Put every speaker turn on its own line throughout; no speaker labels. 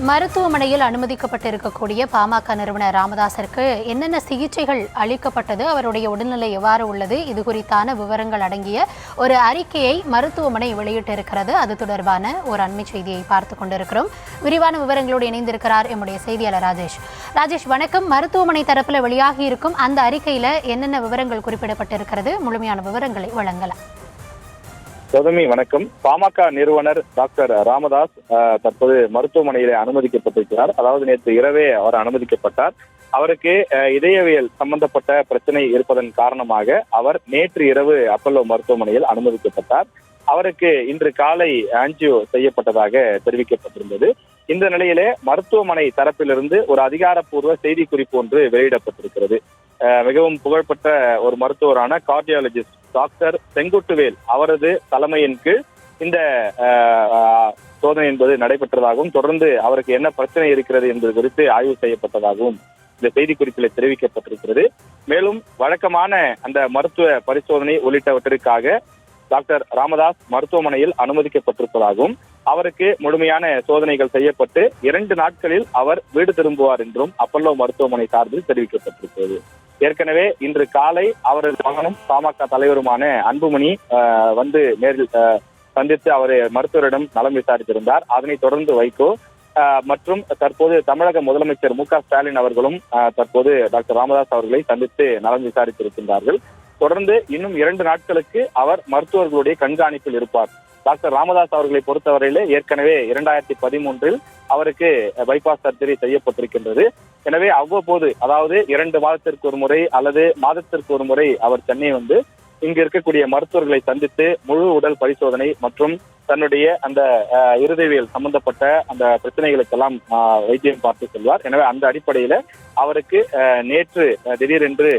மருத்துவமனையில் அனுமதிக்கப்பட்டிருக்கக்கூடிய பாமக நிறுவனர் ராமதாஸிற்கு என்னென்ன சிகிச்சைகள் அளிக்கப்பட்டது, அவருடைய உடல்நிலை எவ்வாறு உள்ளது, இது குறித்தான விவரங்கள் அடங்கிய ஒரு அறிக்கையை மருத்துவமனை வெளியிட்டிருக்கிறது. அது தொடர்பான ஒரு அண்மை செய்தியை பார்த்துக் கொண்டிருக்கிறோம். விரிவான விவரங்களோடு இணைந்திருக்கிறார் எம்முடைய செய்தியாளர் ராஜேஷ். ராஜேஷ், வணக்கம். மருத்துவமனை தரப்பில் வெளியாகி இருக்கும் அந்த அறிக்கையில என்னென்ன விவரங்கள் குறிப்பிடப்பட்டிருக்கிறது, முழுமையான விவரங்களை வழங்கலாம்.
கௌதமி, வணக்கம். பாமக நிறுவனர் டாக்டர் ராமதாஸ் தற்போது மருத்துவமனையிலே அனுமதிக்கப்பட்டிருக்கிறார். அதாவது நேற்று இரவே அவர் அனுமதிக்கப்பட்டார். அவருக்கு இதயவியல் சம்பந்தப்பட்ட பிரச்சனை இருப்பதன் காரணமாக அவர் நேற்று இரவு அப்பல்லோ மருத்துவமனையில் அனுமதிக்கப்பட்டார். அவருக்கு இன்று காலை ஆஞ்சியோ செய்யப்பட்டதாக தெரிவிக்கப்பட்டிருந்தது. இந்த நிலையிலே மருத்துவமனை தரப்பிலிருந்து ஒரு அதிகாரப்பூர்வ செய்தி குறிப்பு ஒன்று வெளியிடப்பட்டிருக்கிறது. மிகவும் புகழ்பெற்ற ஒரு மருத்துவரான கார்டியாலஜிஸ்ட் டாக்டர் செங்குட்டுவேல் அவரது தலைமையின் கீழ் இந்த சோதனை என்பது நடைபெற்றதாகவும், தொடர்ந்து அவருக்கு என்ன பிரச்சனை இருக்கிறது என்பது குறித்து ஆய்வு செய்யப்பட்டதாகவும் இந்த செய்தி குறிப்பில் தெரிவிக்கப்பட்டிருக்கிறது. மேலும் வழக்கமான அந்த மருத்துவ பரிசோதனை உள்ளிட்டவற்றிற்காக டாக்டர் ராமதாஸ் மருத்துவமனையில் அனுமதிக்கப்பட்டிருப்பதாகவும், அவருக்கு முழுமையான சோதனைகள் செய்யப்பட்டு 2 நாட்களில் அவர் வீடு திரும்புவார் என்றும் அப்பல்லோ மருத்துவமனை சார்பில் தெரிவிக்கப்பட்டிருக்கிறது. ஏற்கனவே இன்று காலை அவரது மகனும் பாமக தலைவருமான அன்புமணி வந்து நேரில் சந்தித்து அவர் மருத்துவரிடம் நலம் விசாரித்திருந்தார். அதனைத் தொடர்ந்து வைகோ மற்றும் தற்போது தமிழக முதலமைச்சர் மு.க.ஸ்டாலின் அவர்களும் தற்போது டாக்டர் ராமதாஸ் அவர்களை சந்தித்து நலம் விசாரித்திருக்கின்றார்கள். தொடர்ந்து இன்னும் 2 நாட்களுக்கு அவர் மருத்துவர்களுடைய கண்காணிப்பில் இருப்பார். டாக்டர் ராமதாஸ் அவர்களை பொறுத்தவரையிலே ஏற்கனவே 2013 அவருக்கு பைபாஸ் சர்ஜரி செய்யப்பட்டிருக்கின்றது. எனவே அவ்வப்போது, அதாவது 2 மாதத்திற்கு ஒரு முறை அல்லது மாதத்திற்கு ஒரு முறை அவர் சென்னை வந்து இங்கு இருக்கக்கூடிய மருத்துவர்களை சந்தித்து முழு உடல் பரிசோதனை மற்றும் தன்னுடைய அந்த இருதயவியல் சம்பந்தப்பட்ட அந்த பிரச்சனைகளுக்கெல்லாம் வைத்தியம் பார்த்து செல்வார். எனவே அந்த அடிப்படையில அவருக்கு நேற்று திடீரென்று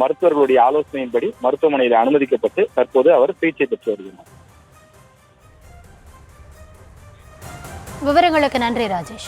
மருத்துவர்களுடைய ஆலோசனையின்படி மருத்துவமனையில் அனுமதிக்கப்பட்டு தற்போது அவர் சிகிச்சை பெற்று வருகிறார்.
விவரங்களுக்கு நன்றி ராஜேஷ்.